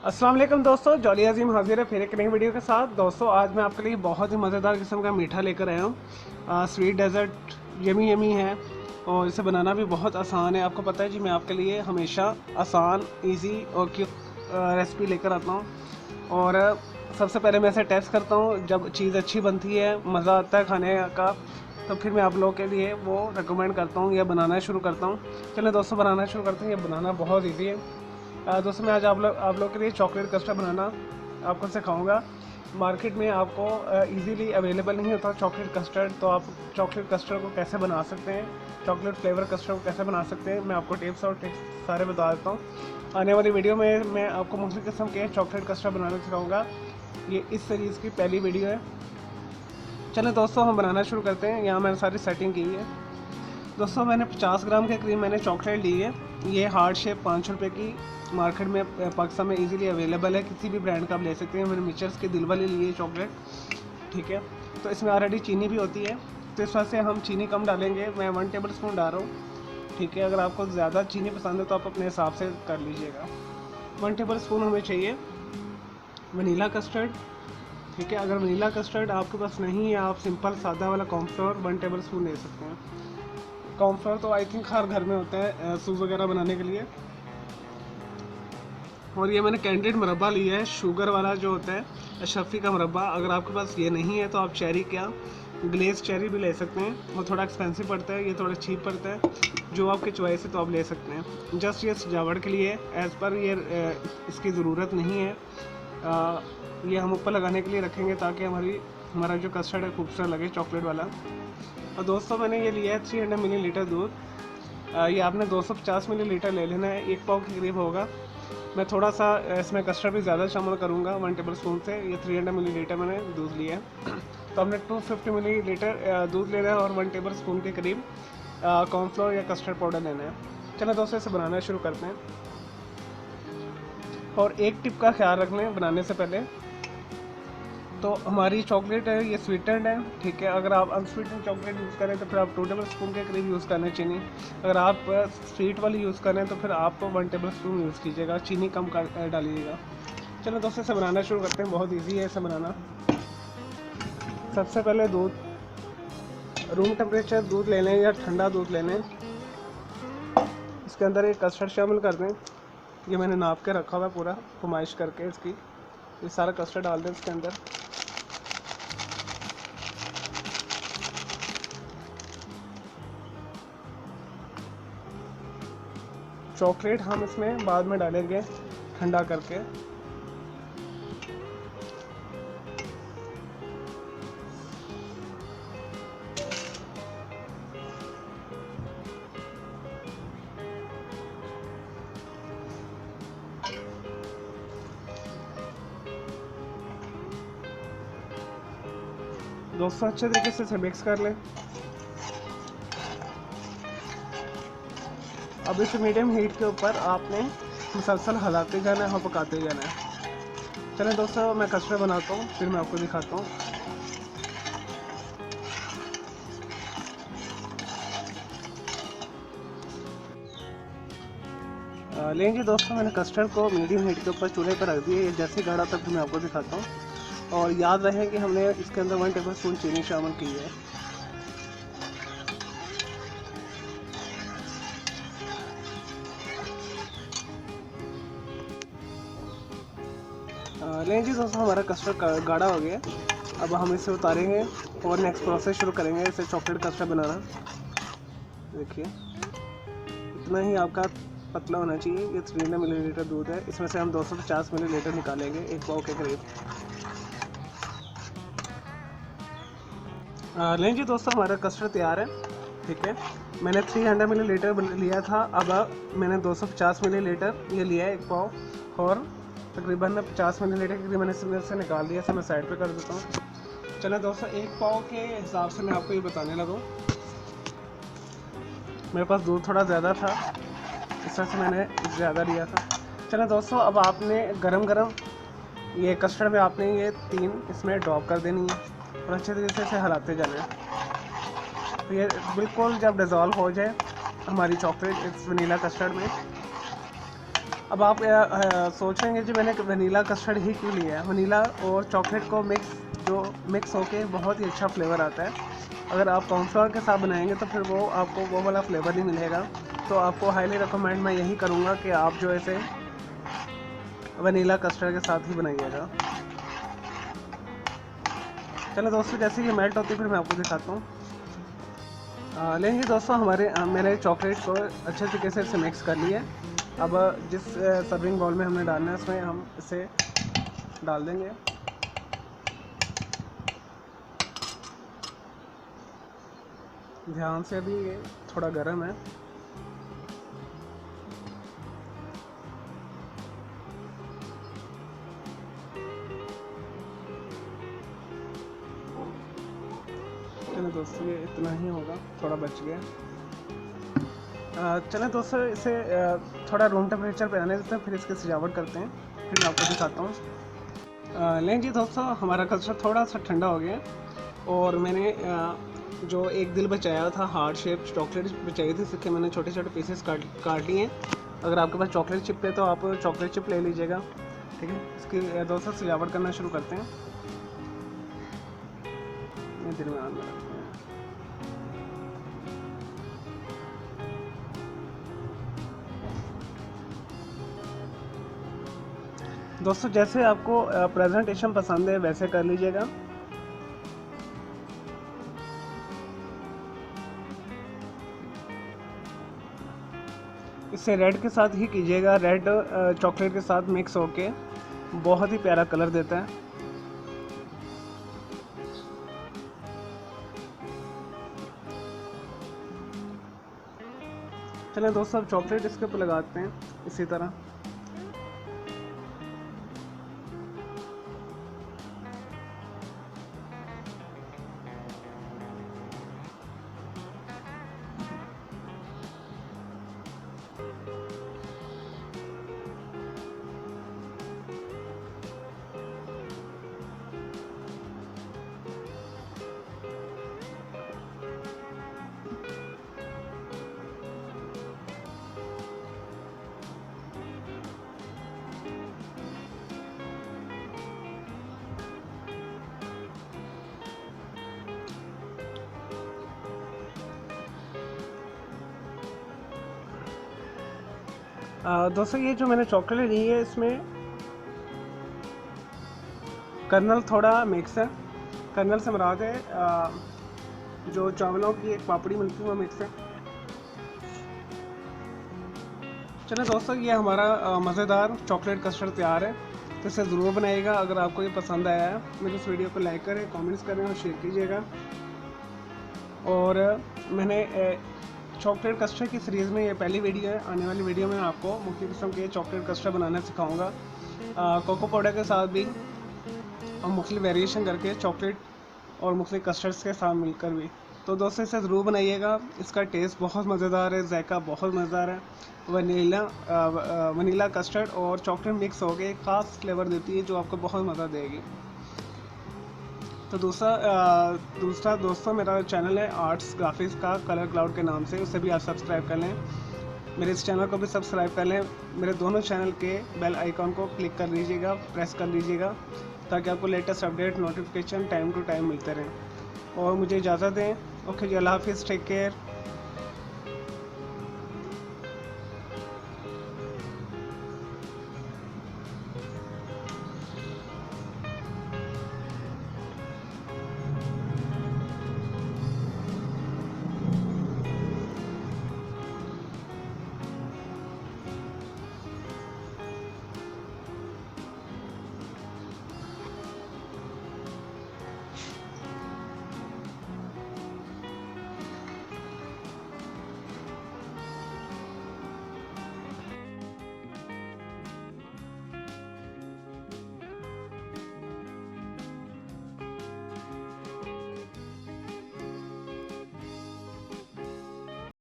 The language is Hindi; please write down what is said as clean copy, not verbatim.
अस्सलाम वालेकुम दोस्तों, जॉली अजीम हाजिर है फिर एक नई वीडियो के साथ। दोस्तों आज मैं आपके लिए बहुत ही मज़ेदार किस्म का मीठा लेकर आया हूँ। स्वीट डेज़र्ट यमी यमी है और इसे बनाना भी बहुत आसान है। आपको पता है जी, मैं आपके लिए हमेशा आसान, इजी और क्विक रेसिपी लेकर आता हूँ। और सबसे पहले मैं इसे टेस्ट करता हूँ। जब चीज़ अच्छी बनती है, मज़ा आता है खाने का, तो फिर मैं आप लोगों के लिए वो रिकमेंड करता हूँ या बनाना शुरू करता हूँ। चलिए दोस्तों, बनाना शुरू करते हैं। ये बनाना बहुत ईजी है। दोस्तों मैं आज आप लोग के लिए चॉकलेट कस्टर्ड बनाना आपको सिखाऊंगा। मार्केट में आपको इजीली अवेलेबल नहीं होता चॉकलेट कस्टर्ड, तो आप चॉकलेट कस्टर्ड को कैसे बना सकते हैं, चॉकलेट फ्लेवर कस्टर्ड को कैसे बना सकते हैं, मैं आपको टिप्स और ट्रिक्स सारे बता देता हूँ। आने वाली वीडियो में मैं आपको मुख्तलिफ किस्म के चॉकलेट कस्टर्ड बनाना सिखाऊँगा। ये इस सीरीज़ की पहली वीडियो है। चलें दोस्तों, हम बनाना शुरू करते हैं। यहाँ मैंने सारी सेटिंग की है। दोस्तों मैंने 50 ग्राम के करीब मैंने चॉकलेट ली है। ये हार्ट शेप 5 रुपये की मार्केट में पाकिस्तान में इजीली अवेलेबल है। किसी भी ब्रांड का आप ले सकते हैं। मैंने मिचर्स के दिल वाली ली है चॉकलेट, ठीक है। तो इसमें ऑलरेडी चीनी भी होती है, तो इस वजह से हम चीनी कम डालेंगे। मैं 1 टेबल स्पून डाल रहा हूँ, ठीक है। अगर आपको ज़्यादा चीनी पसंद है तो आप अपने हिसाब से कर लीजिएगा। 1 टेबल स्पून हमें चाहिए वनीला कस्टर्ड, ठीक है। अगर वनीला कस्टर्ड आपके पास नहीं है, आप सिंपल सादा वाला कॉर्नफ्लोर 1 टेबल स्पून ले सकते हैं। कॉर्नफ्लोर तो आई थिंक हर घर में होता है सूप वगैरह बनाने के लिए। और ये मैंने कैंडिड मुरब्बा लिया है, शुगर वाला जो होता है, अशरफी का मुरब्बा। अगर आपके पास ये नहीं है तो आप चेरी क्या ग्लेज चेरी भी ले सकते हैं। वो थोड़ा एक्सपेंसिव पड़ता है, ये थोड़ा चीप पड़ता है। जो आपके चॉइस है तो आप ले सकते हैं। जस्ट ये सजावट के लिए एज़ पर ये इसकी ज़रूरत नहीं है। ये हम ऊपर लगाने के लिए रखेंगे ताकि हमारा जो कस्टर्ड है खूबसूरत लगे, चॉकलेट वाला। और दोस्तों मैंने ये लिया है 300 मिलीलीटर दूध। ये आपने 250 मिलीलीटर ले लेना है, 1 पाव के करीब होगा। मैं थोड़ा सा इसमें कस्टर्ड भी ज़्यादा शामिल करूँगा 1 टेबल स्पून से। ये 300 मिलीलीटर मैंने दूध लिया है। तो हमने 250 मिलीलीटर दूध लेना है और 1 टेबल स्पून के करीब कॉर्नफ्लोर या कस्टर्ड पाउडर लेना है। चलो दोस्तों, इसे बनाना शुरू करते हैं। और एक टिप का ख्याल रख लें बनाने से पहले, तो हमारी चॉकलेट है ये स्वीटेंड है, ठीक है। अगर आप अनस्वीटेंड चॉकलेट यूज़ करें तो फिर आप 2 टेबल स्पून के करीब यूज़ करना चीनी। अगर आप स्वीट वाली यूज़ करें तो फिर आप 1 टेबल स्पून यूज़ कीजिएगा, चीनी कम डालिएगा। चलो दोस्तों, इसे बनाना शुरू करते हैं। बहुत ईजी है इसे बनाना। सबसे पहले दूध, रूम टेम्परेचर दूध ले लें या ठंडा दूध ले लें। इसके अंदर एक कस्टर्ड शामिल कर दें। ये मैंने नाप के रखा हुआ है पूरा, फरमाइश करके इसकी। ये सारा कस्टर्ड डाल दें इसके अंदर। चॉकलेट हम इसमें बाद में डालेंगे ठंडा करके। दोस्तों अच्छे तरीके से इसे मिक्स कर लें। अब इस मीडियम हीट के ऊपर आपने मुसलसल हिलाते जाना है और पकाते जाना है। चलें दोस्तों, मैं कस्टर्ड बनाता हूँ फिर मैं आपको दिखाता हूँ। लेंगे दोस्तों, मैंने कस्टर्ड को मीडियम हीट के ऊपर चूल्हे पर रख दिया। ये जैसे गाढ़ा तक मैं आपको दिखाता हूँ। और याद रहे कि हमने इसके अंदर 1 टेबल स्पून चीनी शामिल की है। लें जी दोस्तों, हमारा कस्टर्ड गाढ़ा हो गया। अब हम इसे उतारेंगे और नेक्स्ट प्रोसेस शुरू करेंगे, इसे चॉकलेट कस्टर्ड बनाना। देखिए, इतना ही आपका पतला होना चाहिए। ये 300 मिलीलीटर दूध है, इसमें से हम 250 मिलीलीटर निकालेंगे 1 पाव के करीब। लें जी दोस्तों, हमारा कस्टर्ड तैयार है, ठीक है। मैंने 300 मिलीलीटर लिया था। अब मैंने 250 मिलीलीटर ये लिया है 1 पाव, और तकरीबन 50 मिलीलीटर के करीब मैंने इसमें से निकाल दिया। इसे मैं साइड पे कर देता हूँ। चलो दोस्तों, 1 पाव के हिसाब से मैं आपको ये बताने लगा। मेरे पास दूध थोड़ा ज़्यादा था, इस वजह से मैंने ज़्यादा लिया था। चलो दोस्तों, अब आपने गरम ये कस्टर्ड में आपने ये 3 इसमें ड्रॉप कर देनी है और अच्छे तरीके से इसे हिलाते जाना है। तो ये बिल्कुल जब डिज़ोल्व हो जाए हमारी चॉकलेट इस वनीला कस्टर्ड में, अब आप सोचेंगे जी मैंने वनीला कस्टर्ड ही क्यों लिया है। वनीला और चॉकलेट को मिक्स होके बहुत ही अच्छा फ्लेवर आता है। अगर आप कॉर्नफ्लावर के साथ बनाएंगे तो फिर वो आपको वो वाला फ्लेवर नहीं मिलेगा। तो आपको हाईली रिकमेंड मैं यही करूँगा कि आप जो ऐसे वनीला कस्टर्ड के साथ ही बनाइएगा। चलो दोस्तों, जैसे ये मेल्ट होती है फिर मैं आपको दिखाता हूँ। लेंगे दोस्तों, मैंने चॉकलेट को अच्छे तरीके से इसे मिक्स कर लिया है। अब जिस सर्विंग बाउल में हमने डालना है उसमें हम इसे डाल देंगे। ध्यान से, अभी ये थोड़ा गर्म है। चलो दोस्तों, ये इतना ही होगा, थोड़ा बच गया। चलें दोस्तों, इसे थोड़ा रूम टेम्परेचर पे आने देते हैं, फिर इसकी सजावट करते हैं, फिर मैं आपको दिखाता हूँ। लें जी दोस्तों, हमारा कस्टर्ड थोड़ा सा ठंडा हो गया और मैंने जो एक दिल बचाया था, हार्ट शेप चॉकलेट बचाई थी, इसके मैंने छोटे छोटे पीसेस काट लिए हैं। अगर आपके पास चॉकलेट चिप है तो आप चॉकलेट चिप ले लीजिएगा, ठीक है। इसकी दोस्तों सजावट करना शुरू करते हैं। दरमियान में रखते हैं। दोस्तों, जैसे आपको प्रेजेंटेशन पसंद है वैसे कर लीजिएगा। इसे रेड के साथ ही कीजिएगा, रेड चॉकलेट के साथ मिक्स होके बहुत ही प्यारा कलर देता है। चलें दोस्तों, अब चॉकलेट इसके ऊपर लगाते हैं इसी तरह। दोस्तों, ये जो मैंने चॉकलेट ली है इसमें कर्नल थोड़ा मिक्स है। कर्नल से मुराद है जो चावलों की एक पापड़ी मिलती है वो मिक्स है। चलो दोस्तों, ये हमारा मज़ेदार चॉकलेट कस्टर्ड तैयार है। तो इसे ज़रूर बनाइएगा। अगर आपको ये पसंद आया है मेरे इस वीडियो को लाइक करें, कमेंट्स करें और शेयर कीजिएगा। और मैंने चॉकलेट कस्टर्ड की सीरीज़ में ये पहली वीडियो है। आने वाली वीडियो में आपको मुख्तलिफ किस्म के चॉकलेट कस्टर्ड बनाना सिखाऊंगा, कोको पाउडर के साथ भी और मुख्तलिफ वेरिएशन करके चॉकलेट और मुख्तलिफ कस्टर्ड्स के साथ मिलकर भी। तो दोस्तों, इसे ज़रूर बनाइएगा। इसका टेस्ट बहुत मज़ेदार है, जायका बहुत मज़ेदार है। वनीला कस्टर्ड और चॉकलेट मिक्स हो गए, ख़ास फ्लेवर देती है जो आपको बहुत मज़ा देगी। तो दूसरा दोस्तों, मेरा चैनल है आर्ट्स ग्राफिक्स का कलर क्लाउड के नाम से, उसे भी आप सब्सक्राइब कर लें। मेरे इस चैनल को भी सब्सक्राइब कर लें। मेरे दोनों चैनल के बेल आइकॉन को क्लिक कर लीजिएगा, प्रेस कर लीजिएगा, ताकि आपको latest update notification time to time मिलते रहें। और मुझे इजाज़त दें। ओके जी, अल्लाह हाफिज़, टेक केयर।